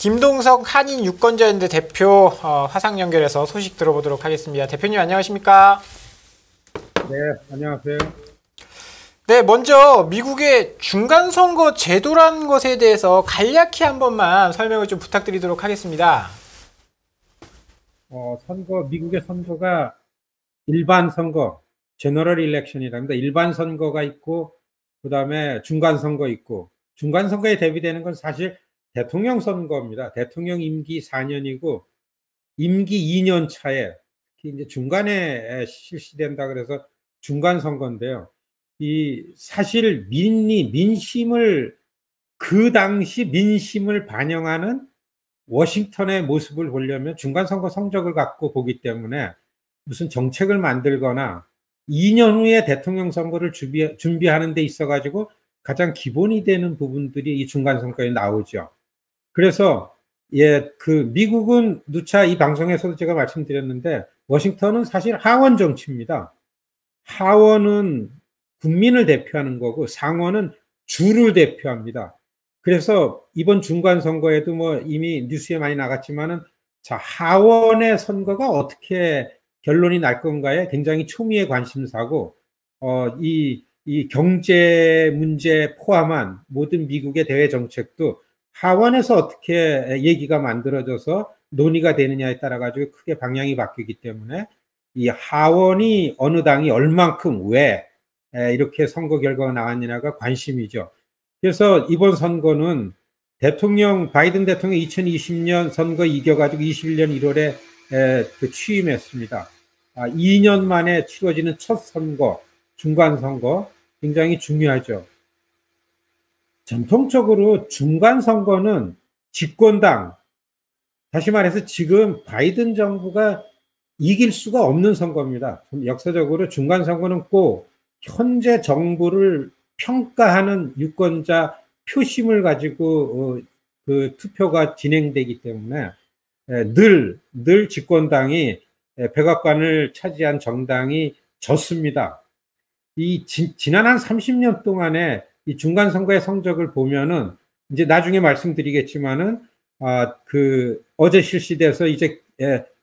김동석 한인 유권자연대 대표 화상 연결해서 소식 들어보도록 하겠습니다. 대표님 안녕하십니까? 네, 안녕하세요. 네, 먼저 미국의 중간선거 제도라는 것에 대해서 간략히 한 번만 설명을 좀 부탁드리도록 하겠습니다. 미국의 선거가 일반 선거, 제너럴 일렉션이랍니다. 일반 선거가 있고, 그 다음에 중간 선거 있고, 중간 선거에 대비되는 건 사실 대통령 선거입니다. 대통령 임기 4년이고, 임기 2년 차에, 이제 중간에 실시된다 그래서 중간 선거인데요. 사실 민심을, 그 당시 민심을 반영하는 워싱턴의 모습을 보려면 중간선거 성적을 갖고 보기 때문에 무슨 정책을 만들거나 2년 후에 대통령 선거를 준비하는 데 있어가지고 가장 기본이 되는 부분들이 이 중간선거에 나오죠. 그래서 미국은 누차 이 방송에서도 제가 말씀드렸는데 워싱턴은 사실 하원 정치입니다. 하원은 국민을 대표하는 거고 상원은 주를 대표합니다. 그래서 이번 중간 선거에도 뭐 이미 뉴스에 많이 나갔지만은 자, 하원의 선거가 어떻게 결론이 날 건가에 굉장히 초미의 관심사고, 이 경제 문제 포함한 모든 미국의 대외 정책도 하원에서 어떻게 얘기가 만들어져서 논의가 되느냐에 따라 가지고 크게 방향이 바뀌기 때문에 이 하원이 어느 당이 얼만큼 왜 이렇게 선거 결과가 나왔느냐가 관심이죠. 그래서 이번 선거는 바이든 대통령 2020년 선거 이겨가지고 21년 1월에 취임했습니다. 2년 만에 치러지는 첫 선거, 중간 선거, 굉장히 중요하죠. 전통적으로 중간 선거는 집권당, 다시 말해서 지금 바이든 정부가 이길 수가 없는 선거입니다. 역사적으로 중간 선거는 꼭 현재 정부를 평가하는 유권자 표심을 가지고 그 투표가 진행되기 때문에 늘 집권당이 백악관을 차지한 정당이 졌습니다. 지난 한 30년 동안에 이 중간 선거의 성적을 보면은 이제 나중에 말씀드리겠지만은 어제 실시돼서 이제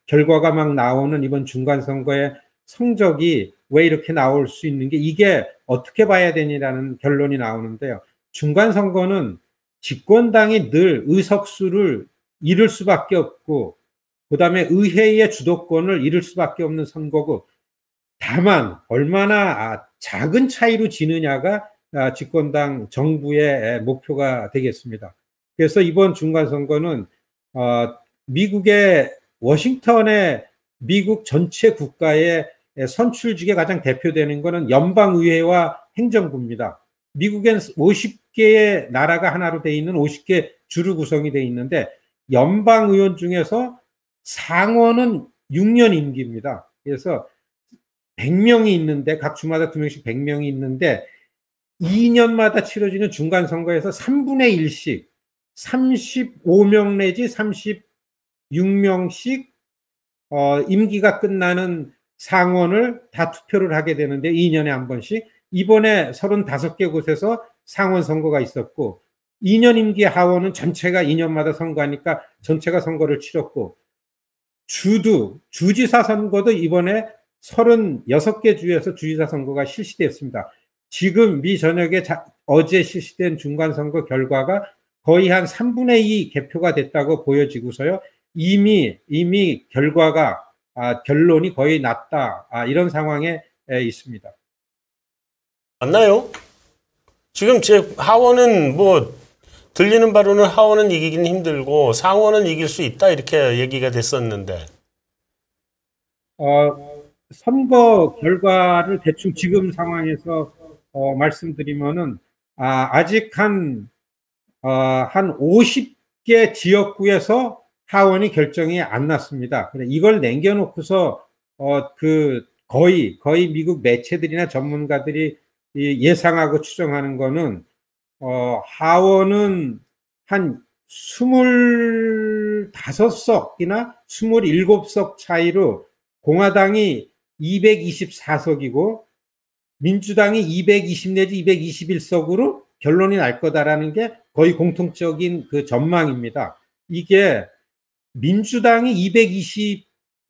결과가 막 나오는 이번 중간 선거의 성적이 왜 이렇게 나올 수 있는 게 이게 어떻게 봐야 되니라는 결론이 나오는데요. 중간 선거는 집권당이 늘 의석수를 잃을 수밖에 없고, 그 다음에 의회의 주도권을 잃을 수밖에 없는 선거고, 다만 얼마나 작은 차이로 지느냐가 집권당 정부의 목표가 되겠습니다. 그래서 이번 중간 선거는 미국의 워싱턴의 미국 전체 국가의 선출직에 가장 대표되는 것은 연방의회와 행정부입니다. 미국엔 50개의 나라가 하나로 되어 있는 50개 주로 구성이 되어 있는데 연방의원 중에서 상원은 6년 임기입니다. 그래서 100명이 있는데 각 주마다 2명씩 100명이 있는데 2년마다 치러지는 중간 선거에서 3분의 1씩 35명 내지 36명씩 임기가 끝나는 상원을 다 투표를 하게 되는데 2년에 한 번씩 이번에 35개 곳에서 상원 선거가 있었고 2년 임기 하원은 전체가 2년마다 선거하니까 전체가 선거를 치렀고 주지사 선거도 이번에 36개 주에서 주지사 선거가 실시됐습니다. 지금 미 전역에 어제 실시된 중간선거 결과가 거의 한 3분의 2 개표가 됐다고 보여지고서요. 이미 결과가 결론이 거의 났다. 이런 상황에 있습니다. 맞나요? 지금 하원은 들리는 바로는 하원은 이기긴 힘들고 상원은 이길 수 있다 이렇게 얘기가 됐었는데. 선거 결과를 대충 지금 상황에서 말씀드리면은 아직 한 50개 지역구에서 하원이 결정이 안 났습니다. 이걸 남겨놓고서 거의 미국 매체들이나 전문가들이 예상하고 추정하는 거는 하원은 한 25석이나 27석 차이로 공화당이 224석이고 민주당이 220 내지 221석으로 결론이 날 거다라는 게 거의 공통적인 그 전망입니다. 이게 민주당이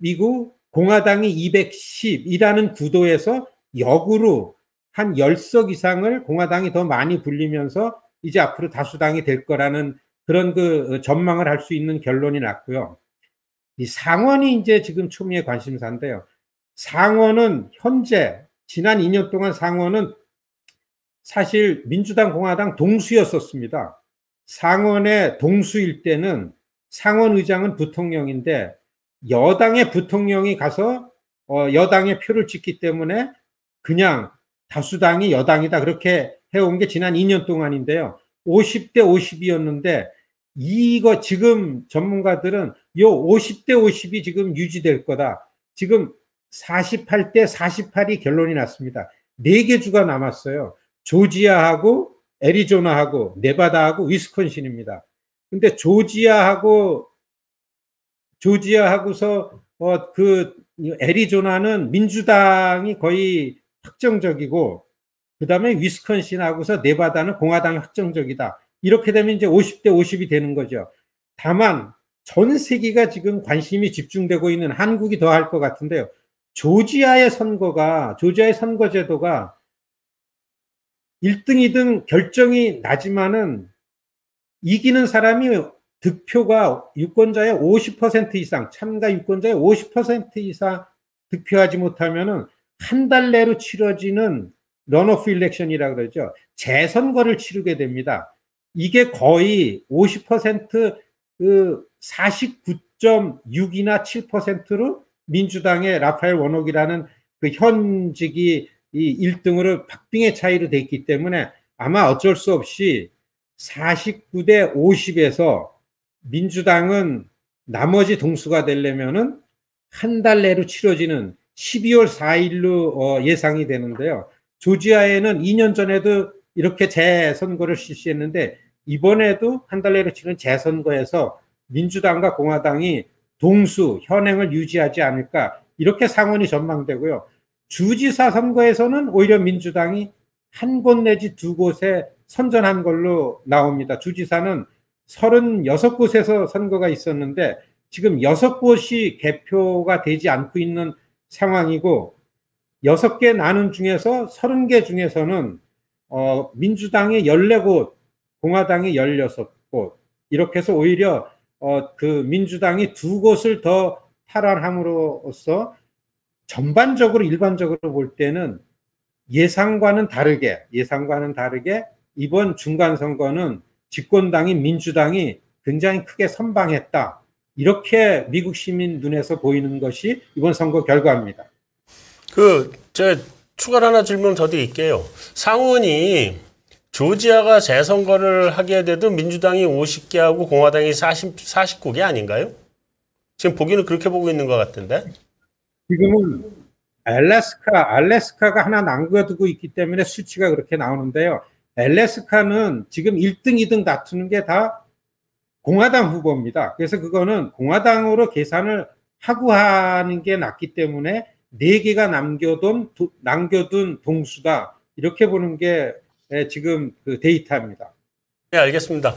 220이고 공화당이 210이라는 구도에서 역으로 한 10석 이상을 공화당이 더 많이 불리면서 이제 앞으로 다수당이 될 거라는 그런 그 전망을 할 수 있는 결론이 났고요. 이 상원이 이제 지금 초미의 관심사인데요. 상원은 현재 지난 2년 동안 상원은 사실 민주당, 공화당 동수였었습니다. 상원의 동수일 때는 상원 의장은 부통령인데 여당의 부통령이 가서 여당의 표를 찍기 때문에 그냥 다수당이 여당이다 그렇게 해온 게 지난 2년 동안인데요. 50대 50이었는데 이거 지금 전문가들은 요 50대 50이 지금 유지될 거다. 지금 48대 48이 결론이 났습니다. 4개 주가 남았어요. 조지아하고 애리조나하고 네바다하고 위스콘신입니다. 근데 조지아하고서 그 애리조나는 민주당이 거의 확정적이고 그다음에 위스콘신하고서 네바다는 공화당이 확정적이다. 이렇게 되면 이제 50대 50이 되는 거죠. 다만 전 세계가 지금 관심이 집중되고 있는 한국이 더 할 것 같은데요. 조지아의 선거제도가 1등, 2등 결정이 나지만은 이기는 사람이 득표가 유권자의 50% 이상, 참가 유권자의 50% 이상 득표하지 못하면은 한 달 내로 치러지는 런오프 일렉션이라고 그러죠. 재선거를 치르게 됩니다. 이게 거의 50% 그 49.6이나 7%로 민주당의 라파엘 워녹이라는 그 현직이 이 1등으로 박빙의 차이로 돼 있기 때문에 아마 어쩔 수 없이 49대 50에서 민주당은 나머지 동수가 되려면은 한 달 내로 치러지는 12월 4일로 예상이 되는데요. 조지아에는 2년 전에도 이렇게 재선거를 실시했는데 이번에도 한 달 내로 치른 재선거에서 민주당과 공화당이 동수 현행을 유지하지 않을까 이렇게 상원이 전망되고요. 주지사 선거에서는 오히려 민주당이 한 곳 내지 두 곳에 선전한 걸로 나옵니다. 주지사는 36곳에서 선거가 있었는데 지금 6곳이 개표가 되지 않고 있는 상황이고 6개 나눈 중에서 30개 중에서는 민주당이 14곳, 공화당이 16곳 이렇게 해서 오히려 그 민주당이 2곳을 더 탈환함으로써 전반적으로 일반적으로 볼 때는 예상과는 다르게 이번 중간 선거는 집권당인 민주당이 굉장히 크게 선방했다. 이렇게 미국 시민 눈에서 보이는 것이 이번 선거 결과입니다. 제가 추가로 하나 질문 더 드릴게요. 상원이 조지아가 재선거를 하게 돼도 민주당이 50개 하고 공화당이 49개 아닌가요? 지금 보기는 그렇게 보고 있는 것 같은데. 지금은 알래스카가 하나 남겨두고 있기 때문에 수치가 그렇게 나오는데요. 알래스카는 지금 1등, 2등 다투는 게 다 공화당 후보입니다. 그래서 그거는 공화당으로 계산을 하고 하는 게 낫기 때문에 4개가 남겨둔 동수다. 이렇게 보는 게 지금 그 데이터입니다. 네, 알겠습니다.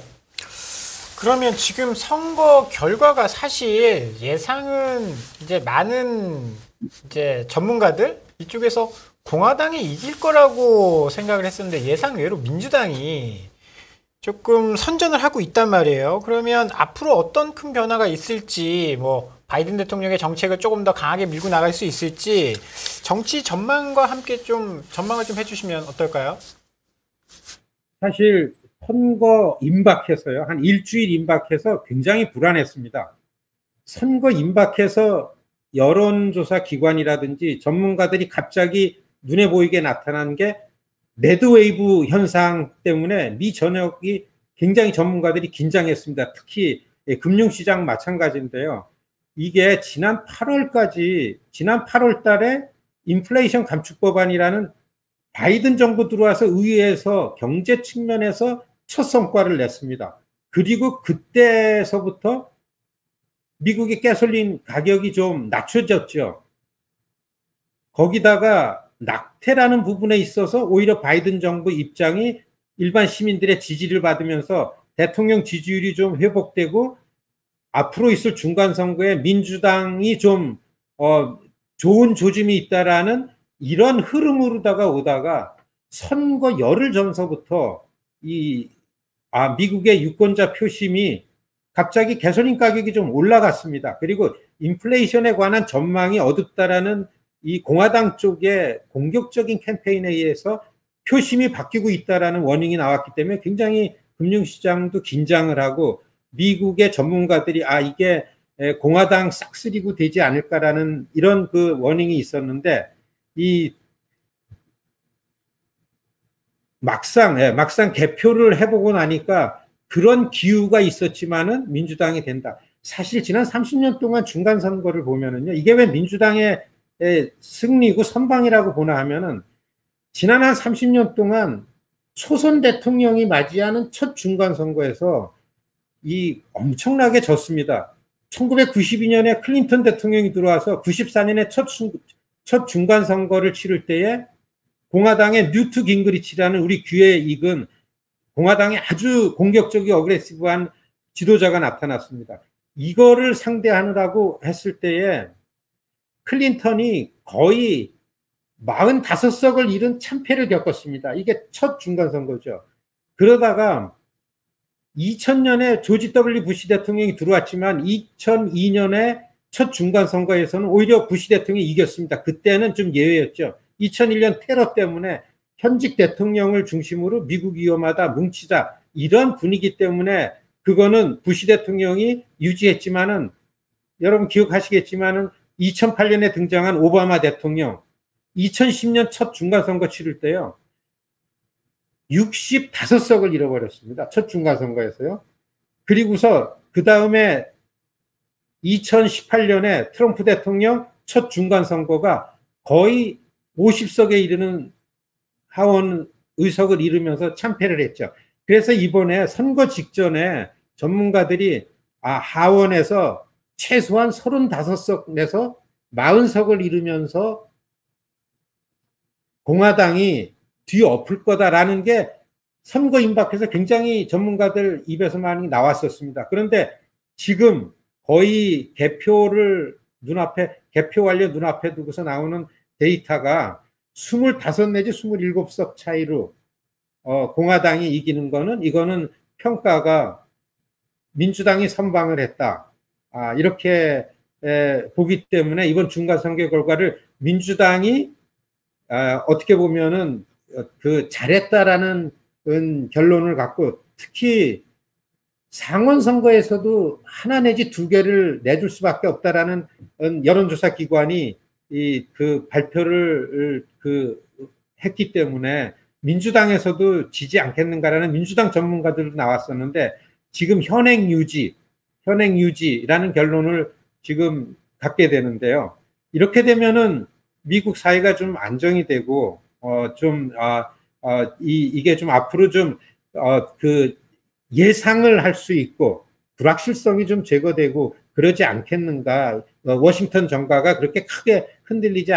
그러면 지금 선거 결과가 사실 예상은 이제 많은 이제 전문가들 이쪽에서 공화당이 이길 거라고 생각을 했었는데 예상 외로 민주당이 조금 선전을 하고 있단 말이에요. 그러면 앞으로 어떤 큰 변화가 있을지 뭐 바이든 대통령의 정책을 조금 더 강하게 밀고 나갈 수 있을지 정치 전망과 함께 좀 전망을 좀 해주시면 어떨까요? 사실 선거 임박해서요. 한 일주일 임박해서 굉장히 불안했습니다. 선거 임박해서 여론조사 기관이라든지 전문가들이 갑자기 눈에 보이게 나타난 게 레드웨이브 현상 때문에 미 전역이 굉장히 전문가들이 긴장했습니다. 특히 금융시장 마찬가지인데요. 이게 지난 8월 달에 인플레이션 감축법안이라는 바이든 정부 들어와서 의회에서 경제 측면에서 첫 성과를 냈습니다. 그리고 그때서부터 미국의 가솔린 가격이 좀 낮춰졌죠. 거기다가 낙태라는 부분에 있어서 오히려 바이든 정부 입장이 일반 시민들의 지지를 받으면서 대통령 지지율이 좀 회복되고 앞으로 있을 중간선거에 민주당이 좀 좋은 조짐이 있다라는 이런 흐름으로다가 오다가 선거 열흘 전서부터 미국의 유권자 표심이 갑자기 가솔린 가격이 좀 올라갔습니다. 그리고 인플레이션에 관한 전망이 어둡다라는 이 공화당 쪽의 공격적인 캠페인에 의해서 표심이 바뀌고 있다라는 워닝이 나왔기 때문에 굉장히 금융시장도 긴장을 하고 미국의 전문가들이 이게 공화당 싹쓸이고 되지 않을까라는 이런 그 워닝이 있었는데 막상 개표를 해보고 나니까 그런 기우가 있었지만은 민주당이 된다. 사실 지난 30년 동안 중간 선거를 보면은요, 이게 왜 민주당의 승리고 선방이라고 보나 하면은 지난 한 30년 동안 초선 대통령이 맞이하는 첫 중간 선거에서 엄청나게 졌습니다. 1992년에 클린턴 대통령이 들어와서 94년에 첫 중간 선거를 치를 때에 공화당의 뉴트 깅그리치라는 우리 귀에 익은 공화당의 아주 공격적이고 어그레시브한 지도자가 나타났습니다. 이거를 상대하느라고 했을 때에 클린턴이 거의 45석을 잃은 참패를 겪었습니다. 이게 첫 중간 선거죠. 그러다가 2000년에 조지 W 부시 대통령이 들어왔지만 2002년에 첫 중간 선거에서는 오히려 부시 대통령이 이겼습니다. 그때는 좀 예외였죠. 2001년 테러 때문에 현직 대통령을 중심으로 미국 위험하다, 뭉치자 이런 분위기 때문에 그거는 부시 대통령이 유지했지만은 여러분 기억하시겠지만은 2008년에 등장한 오바마 대통령 2010년 첫 중간선거 치를 때요 65석을 잃어버렸습니다. 첫 중간선거에서요. 그리고서 그 다음에 2018년에 트럼프 대통령 첫 중간선거가 거의 50석에 이르는 하원 의석을 잃으면서 참패를 했죠. 그래서 이번에 선거 직전에 전문가들이 하원에서 최소한 35석 내서 40석을 잃으면서 공화당이 뒤엎을 거다라는 게 선거 임박해서 굉장히 전문가들 입에서 많이 나왔었습니다. 그런데 지금 거의 개표 완료 눈앞에 두고서 나오는 데이터가 25 내지 27석 차이로 공화당이 이기는 거는 이거는 평가가 민주당이 선방을 했다. 이렇게 보기 때문에 이번 중간선거 결과를 민주당이 어떻게 보면은 잘했다라는 결론을 갖고 특히 상원 선거에서도 하나 내지 두 개를 내줄 수밖에 없다라는 여론조사 기관이 발표를 했기 때문에 민주당에서도 지지 않겠는가라는 민주당 전문가들도 나왔었는데 지금 현행 유지라는 결론을 지금 갖게 되는데요. 이렇게 되면은 미국 사회가 좀 안정이 되고 이게 좀 앞으로 좀 예상을 할 수 있고 불확실성이 좀 제거되고 그러지 않겠는가. 워싱턴 정가가 그렇게 크게 흔들리지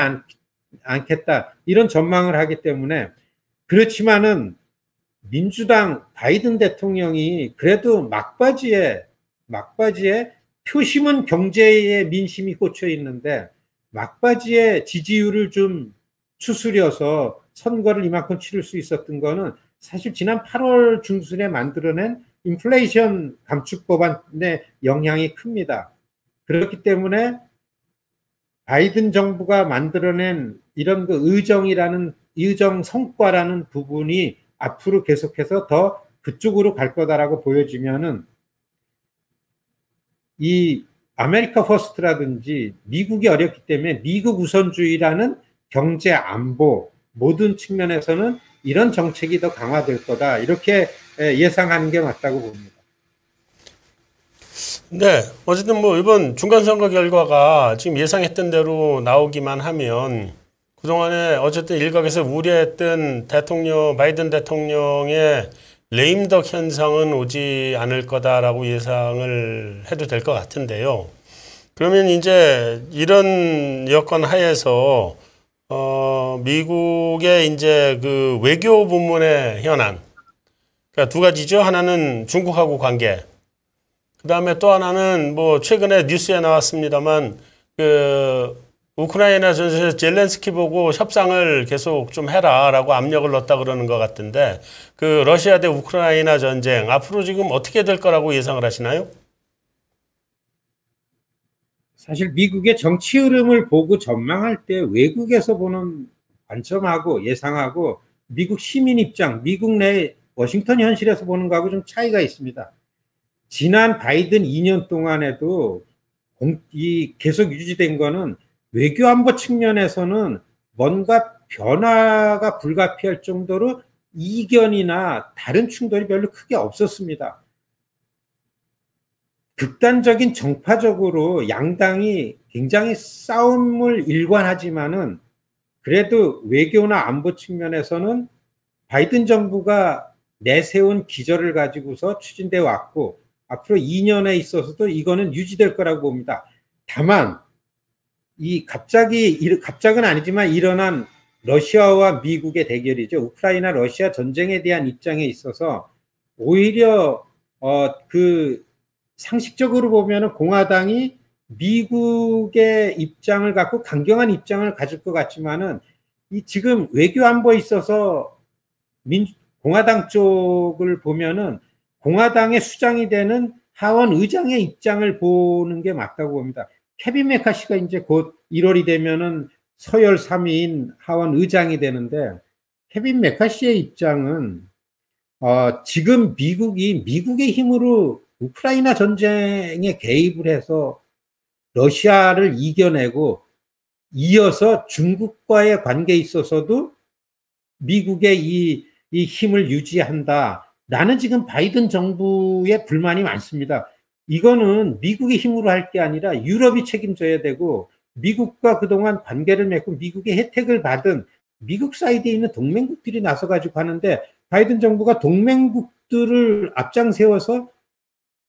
않겠다. 이런 전망을 하기 때문에 그렇지만은 민주당 바이든 대통령이 그래도 막바지에 표심은 경제에 민심이 꽂혀 있는데 막바지에 지지율을 좀 추스려서 선거를 이만큼 치를 수 있었던 거는 사실 지난 8월 중순에 만들어낸 인플레이션 감축 법안의 영향이 큽니다. 그렇기 때문에 바이든 정부가 만들어낸 이런 의정 성과라는 부분이 앞으로 계속해서 더 그쪽으로 갈 거다라고 보여지면은 이 아메리카 퍼스트라든지 미국이 어렵기 때문에 미국 우선주의라는 경제 안보 모든 측면에서는 이런 정책이 더 강화될 거다. 이렇게 예상하는 게 맞다고 봅니다. 네. 어쨌든 이번 중간선거 결과가 지금 예상했던 대로 나오기만 하면 그동안에 어쨌든 일각에서 우려했던 바이든 대통령의 레임덕 현상은 오지 않을 거다라고 예상을 해도 될 것 같은데요. 그러면 이제 이런 여건 하에서 미국의 이제 그 외교 부문의 현안, 그러니까 두 가지죠. 하나는 중국하고 관계, 그다음에 또 하나는 뭐 최근에 뉴스에 나왔습니다만 그 우크라이나 전에서 젤렌스키 보고 협상을 계속 좀 해라라고 압력을 넣었다 그러는 것 같은데 그 러시아 대 우크라이나 전쟁 앞으로 지금 어떻게 될 거라고 예상을 하시나요? 사실 미국의 정치 흐름을 보고 전망할 때 외국에서 보는 관점하고 예상하고 미국 시민 입장, 미국 내 워싱턴 현실에서 보는 거하고 좀 차이가 있습니다. 지난 바이든 2년 동안에도 계속 유지된 거는 외교 안보 측면에서는 뭔가 변화가 불가피할 정도로 이견이나 다른 충돌이 별로 크게 없었습니다. 극단적인 정파적으로 양당이 굉장히 싸움을 일관하지만은 그래도 외교나 안보 측면에서는 바이든 정부가 내세운 기조를 가지고서 추진돼 왔고 앞으로 2년에 있어서도 이거는 유지될 거라고 봅니다. 다만 갑작은 아니지만 일어난 러시아와 미국의 대결이죠. 우크라이나 러시아 전쟁에 대한 입장에 있어서 오히려 상식적으로 보면은 공화당이 미국의 입장을 갖고 강경한 입장을 가질 것 같지만은 지금 외교 안보에 있어서 공화당 쪽을 보면은 공화당의 수장이 되는 하원 의장의 입장을 보는 게 맞다고 봅니다. 케빈 메카시가 이제 곧 1월이 되면은 서열 3위인 하원 의장이 되는데 케빈 메카시의 입장은 지금 미국의 힘으로 우크라이나 전쟁에 개입을 해서 러시아를 이겨내고 이어서 중국과의 관계에 있어서도 미국의 이 힘을 유지한다. 라는 지금 바이든 정부의 불만이 많습니다. 이거는 미국의 힘으로 할 게 아니라 유럽이 책임져야 되고 미국과 그동안 관계를 맺고 미국의 혜택을 받은 미국 사이드에 있는 동맹국들이 나서가지고 하는데 바이든 정부가 동맹국들을 앞장 세워서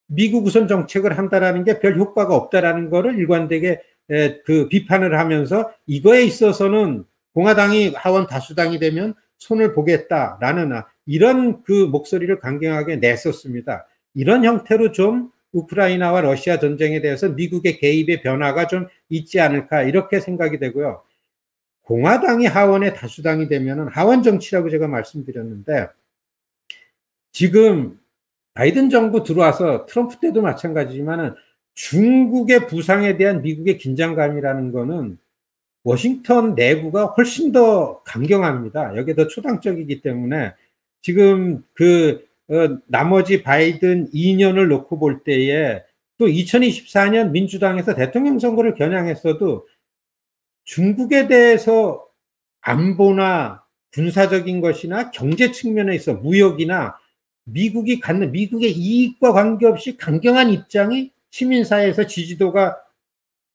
미국 우선 정책을 한다라는 게 별 효과가 없다라는 거를 일관되게 비판을 하면서 이거에 있어서는 공화당이 하원 다수당이 되면 손을 보겠다라는 이런 목소리를 강경하게 냈었습니다. 이런 형태로 좀 우크라이나와 러시아 전쟁에 대해서 미국의 개입의 변화가 좀 있지 않을까 이렇게 생각이 되고요. 공화당이 하원의 다수당이 되면은 하원 정치라고 제가 말씀드렸는데 지금 바이든 정부 들어와서 트럼프 때도 마찬가지지만은 중국의 부상에 대한 미국의 긴장감이라는 거는 워싱턴 내부가 훨씬 더 강경합니다. 여기에 더 초당적이기 때문에 지금 나머지 바이든 2년을 놓고 볼 때에 또 2024년 민주당에서 대통령 선거를 겨냥했어도 중국에 대해서 안보나 군사적인 것이나 경제 측면에 있어 무역이나 미국이 갖는 미국의 이익과 관계없이 강경한 입장이 시민사회에서 지지도가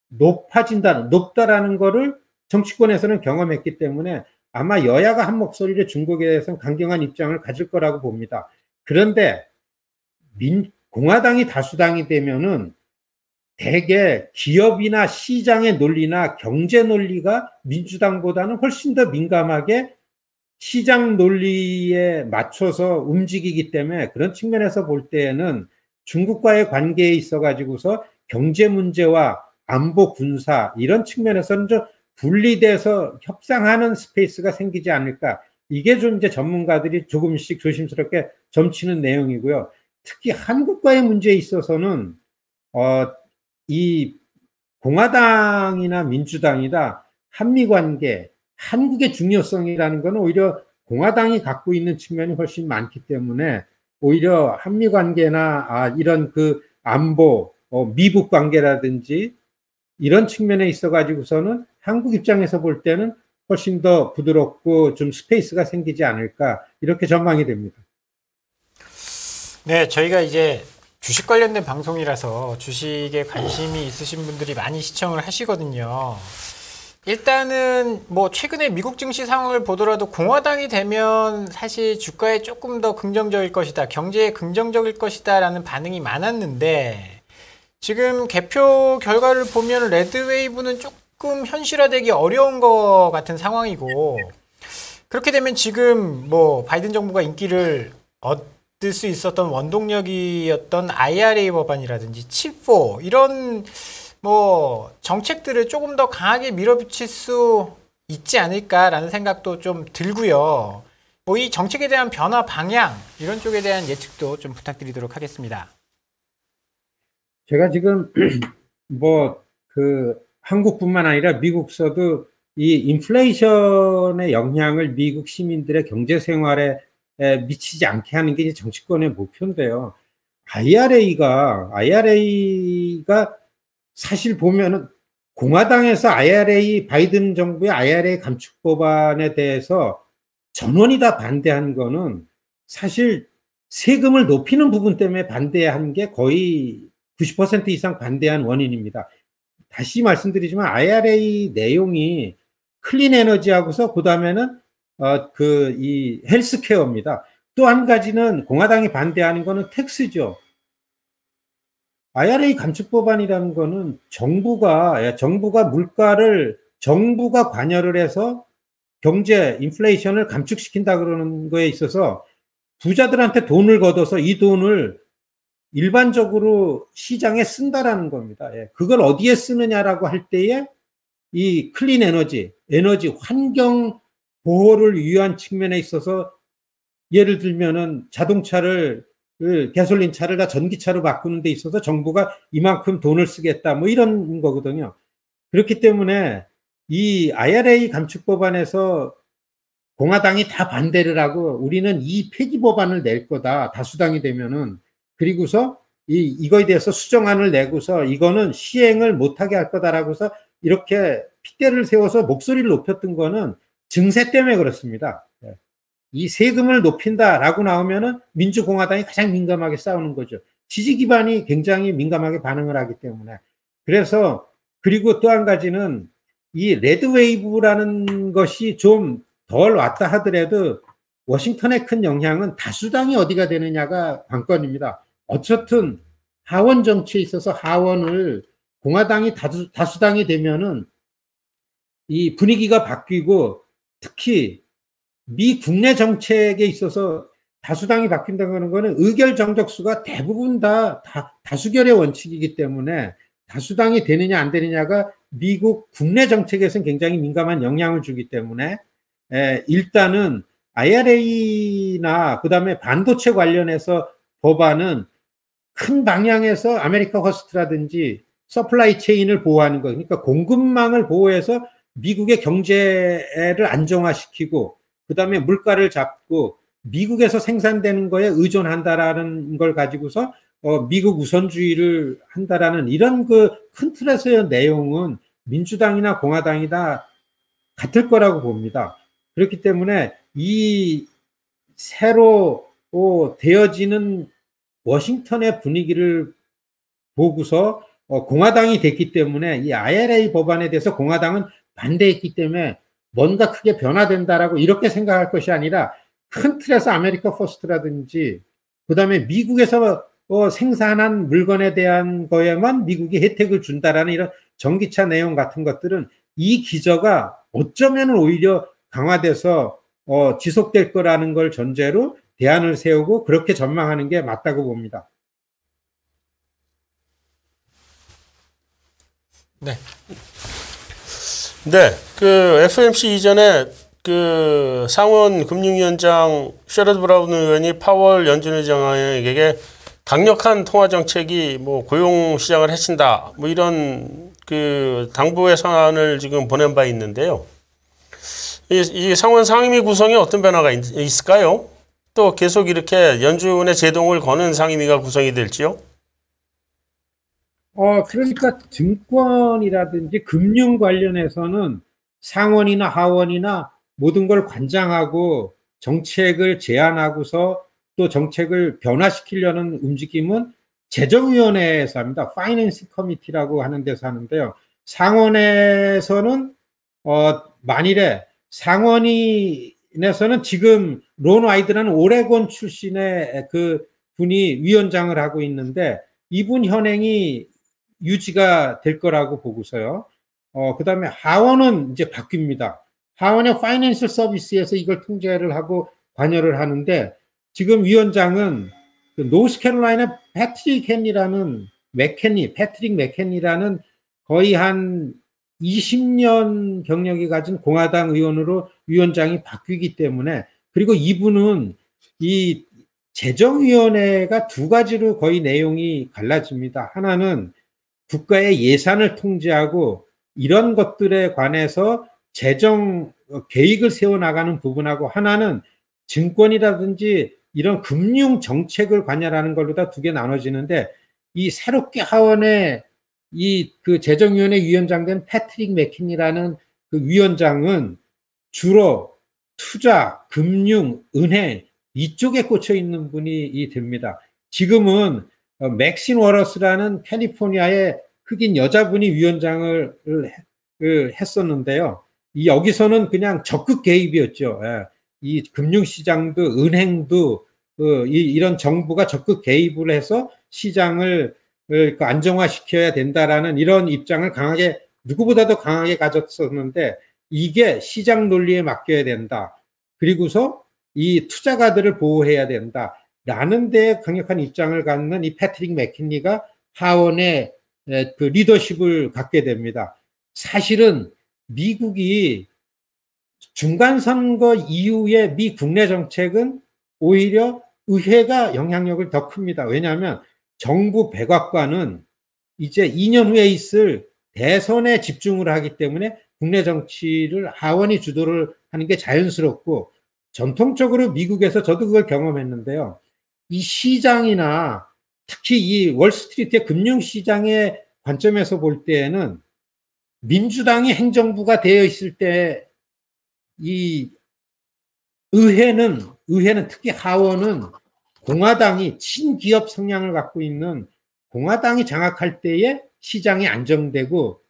높다라는 거를 정치권에서는 경험했기 때문에 아마 여야가 한 목소리로 중국에 대해서는 강경한 입장을 가질 거라고 봅니다. 그런데 공화당이 다수당이 되면은 대개 기업이나 시장의 논리나 경제 논리가 민주당보다는 훨씬 더 민감하게 시장 논리에 맞춰서 움직이기 때문에 그런 측면에서 볼 때에는 중국과의 관계에 있어 가지고서 경제 문제와 안보 군사 이런 측면에서는 좀 분리돼서 협상하는 스페이스가 생기지 않을까. 이게 좀 이제 전문가들이 조금씩 조심스럽게 점치는 내용이고요. 특히 한국과의 문제에 있어서는 이 공화당이나 민주당이다 한미 관계, 한국의 중요성이라는 것은 오히려 공화당이 갖고 있는 측면이 훨씬 많기 때문에 오히려 한미 관계나 이런 안보, 미북 관계라든지 이런 측면에 있어 가지고서는 한국 입장에서 볼 때는 훨씬 더 부드럽고 좀 스페이스가 생기지 않을까 이렇게 전망이 됩니다. 네, 저희가 이제 주식 관련된 방송이라서 주식에 관심이 있으신 분들이 많이 시청을 하시거든요. 일단은 뭐 최근에 미국 증시 상황을 보더라도 공화당이 되면 사실 주가에 조금 더 긍정적일 것이다, 경제에 긍정적일 것이다 라는 반응이 많았는데 지금 개표 결과를 보면 레드웨이브는 조금 현실화되기 어려운 것 같은 상황이고, 그렇게 되면 지금 뭐 바이든 정부가 인기를 얻은 수 있었던 원동력이었던 IRA 법안이라든지 칩4 이런 뭐 정책들을 조금 더 강하게 밀어붙일 수 있지 않을까라는 생각도 좀 들고요. 뭐 이 정책에 대한 변화 방향 이런 쪽에 대한 예측도 좀 부탁드리도록 하겠습니다. 제가 지금 뭐 그 한국뿐만 아니라 미국서도 이 인플레이션의 영향을 미국 시민들의 경제 생활에 미치지 않게 하는 게 이제 정치권의 목표인데요. IRA가 사실 보면은 공화당에서 바이든 정부의 IRA 감축 법안에 대해서 전원이 다 반대한 거는 사실 세금을 높이는 부분 때문에 반대한 게 거의 90% 이상 반대한 원인입니다. 다시 말씀드리지만 IRA 내용이 클린 에너지하고서 그다음에는 이 헬스케어입니다. 또 한 가지는 공화당이 반대하는 거는 텍스죠. IRA 감축 법안이라는 거는 정부가 관여를 해서 경제 인플레이션을 감축시킨다 그러는 거에 있어서 부자들한테 돈을 걷어서 이 돈을 일반적으로 시장에 쓴다라는 겁니다. 그걸 어디에 쓰느냐라고 할 때에 이 클린 에너지 환경 보호를 위한 측면에 있어서 예를 들면은 자동차를 가솔린 차를 다 전기차로 바꾸는 데 있어서 정부가 이만큼 돈을 쓰겠다 뭐 이런 거거든요. 그렇기 때문에 이 IRA 감축 법안에서 공화당이 다 반대를 하고 우리는 이 폐기 법안을 낼 거다 다수당이 되면은 그리고서 이거에 대해서 수정안을 내고서 이거는 시행을 못하게 할 거다라고서 이렇게 핏대를 세워서 목소리를 높였던 거는 증세 때문에 그렇습니다. 이 세금을 높인다라고 나오면은 민주공화당이 가장 민감하게 싸우는 거죠. 지지 기반이 굉장히 민감하게 반응을 하기 때문에. 그래서 그리고 또 한 가지는 이 레드웨이브라는 것이 좀 덜 왔다 하더라도 워싱턴의 큰 영향은 다수당이 어디가 되느냐가 관건입니다. 어쨌든 하원 정치에 있어서 하원을 공화당이 다수당이 되면은 이 분위기가 바뀌고 특히 미 국내 정책에 있어서 다수당이 바뀐다는 거는 의결 정족수가 대부분 다수결의 원칙이기 때문에 다수당이 되느냐 안 되느냐가 미국 국내 정책에서는 굉장히 민감한 영향을 주기 때문에 일단은 IRA나 그다음에 반도체 관련해서 법안은 큰 방향에서 아메리카 퍼스트라든지 서플라이 체인을 보호하는 거, 그러니까 공급망을 보호해서 미국의 경제를 안정화시키고 그다음에 물가를 잡고 미국에서 생산되는 거에 의존한다라는 걸 가지고서 미국 우선주의를 한다라는 이런 그 큰 틀에서의 내용은 민주당이나 공화당이 다 같을 거라고 봅니다. 그렇기 때문에 이 새로 되어지는 워싱턴의 분위기를 보고서 공화당이 됐기 때문에 이 IRA 법안에 대해서 공화당은 반대했기 때문에 뭔가 크게 변화된다라고 이렇게 생각할 것이 아니라 큰 틀에서 아메리카 퍼스트라든지 그다음에 미국에서 생산한 물건에 대한 거에만 미국이 혜택을 준다라는 이런 전기차 내용 같은 것들은 이 기저가 어쩌면 오히려 강화돼서 지속될 거라는 걸 전제로 대안을 세우고 그렇게 전망하는 게 맞다고 봅니다. 네. 네, 그 FOMC 이전에 그 상원 금융위원장 셰러드 브라운 의원이 파월 연준 의장에게 강력한 통화 정책이 뭐 고용 시장을 해친다 뭐 이런 그 당부의 선언을 지금 보낸 바 있는데요. 이 상원 상임위 구성에 어떤 변화가 있을까요? 또 계속 이렇게 연준의 제동을 거는 상임위가 구성이 될지요? 그러니까 증권이라든지 금융 관련해서는 상원이나 하원이나 모든 걸 관장하고 정책을 제안하고서 또 정책을 변화시키려는 움직임은 재정위원회에서 합니다. 파이낸스 커미티라고 하는 데서 하는데요. 상원에서는 만일에 상원에서는 지금 론 와이드라는 오레곤 출신의 그 분이 위원장을 하고 있는데 이분 현행이 유지가 될 거라고 보고서요. 그다음에 하원은 이제 바뀝니다. 하원의 파이낸셜 서비스에서 이걸 통제를 하고 관여를 하는데 지금 위원장은 그 노스캐롤라이나 패트릭 맥켄리라는 거의 한 20년 경력이 가진 공화당 의원으로 위원장이 바뀌기 때문에, 그리고 이분은 이 재정위원회가 두 가지로 거의 내용이 갈라집니다. 하나는 국가의 예산을 통제하고 이런 것들에 관해서 재정 계획을 세워나가는 부분하고, 하나는 증권이라든지 이런 금융 정책을 관여하는 걸로 다 두 개 나눠지는데, 이 새롭게 하원의 이 그 재정위원회 위원장 된 패트릭 맥킨이라는 그 위원장은 주로 투자, 금융, 은행 이쪽에 꽂혀 있는 분이 됩니다. 지금은 맥신 워러스라는 캘리포니아의 흑인 여자분이 위원장을 했었는데요. 여기서는 그냥 적극 개입이었죠. 이 금융시장도 은행도 이런 정부가 적극 개입을 해서 시장을 안정화시켜야 된다라는 이런 입장을 누구보다도 강하게 가졌었는데, 이게 시장 논리에 맡겨야 된다. 그리고서 이 투자가들을 보호해야 된다. 라는 데 강력한 입장을 갖는 이 패트릭 맥킨리가 하원의 그 리더십을 갖게 됩니다. 사실은 미국이 중간선거 이후에 미 국내 정책은 오히려 의회가 영향력을 더 큽니다. 왜냐하면 정부 백악관은 이제 2년 후에 있을 대선에 집중을 하기 때문에 국내 정치를 하원이 주도를 하는 게 자연스럽고, 전통적으로 미국에서 저도 그걸 경험했는데요. 이 시장이나 특히 이 월스트리트의 금융시장의 관점에서 볼 때에는 민주당이 행정부가 되어 있을 때 이 의회는 특히 하원은 공화당이 친기업 성향을 갖고 있는 공화당이 장악할 때에 시장이 안정되고,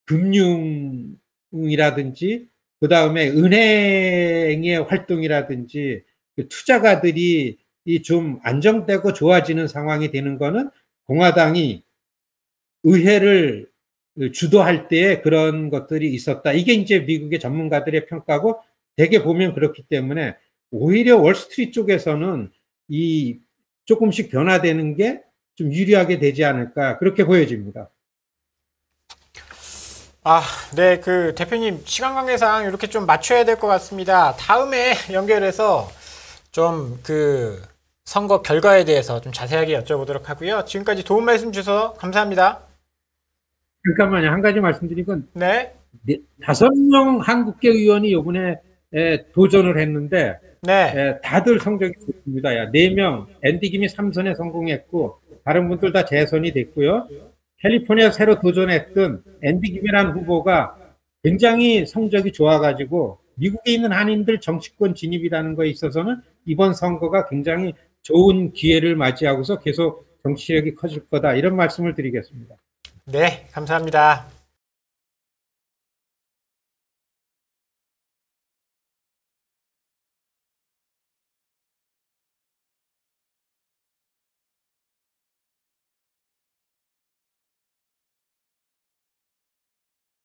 금융이라든지 그 다음에 은행의 활동이라든지 투자가들이 좀 안정되고 좋아지는 상황이 되는 거는 공화당이 의회를 주도할 때에 그런 것들이 있었다. 이게 이제 미국의 전문가들의 평가고, 대개 보면 그렇기 때문에 오히려 월스트리트 쪽에서는 이 조금씩 변화되는 게 좀 유리하게 되지 않을까, 그렇게 보여집니다. 네, 그 대표님 시간 관계상 이렇게 좀 맞춰야 될 것 같습니다. 다음에 연결해서 좀 그 선거 결과에 대해서 좀 자세하게 여쭤보도록 하고요. 지금까지 도움 말씀 주셔서 감사합니다. 잠깐만요. 한 가지 말씀드린 건, 네. 5명 한국계 의원이 이번에 도전을 했는데, 네. 다들 성적이 좋습니다. 4명, 앤디 김이 3선에 성공했고, 다른 분들 다 재선이 됐고요. 캘리포니아 새로 도전했던 앤디 김이라는 후보가 굉장히 성적이 좋아가지고, 미국에 있는 한인들 정치권 진입이라는 거에 있어서는 이번 선거가 굉장히 좋은 기회를 맞이하고서 계속 정치력이 커질 거다, 이런 말씀을 드리겠습니다. 네, 감사합니다.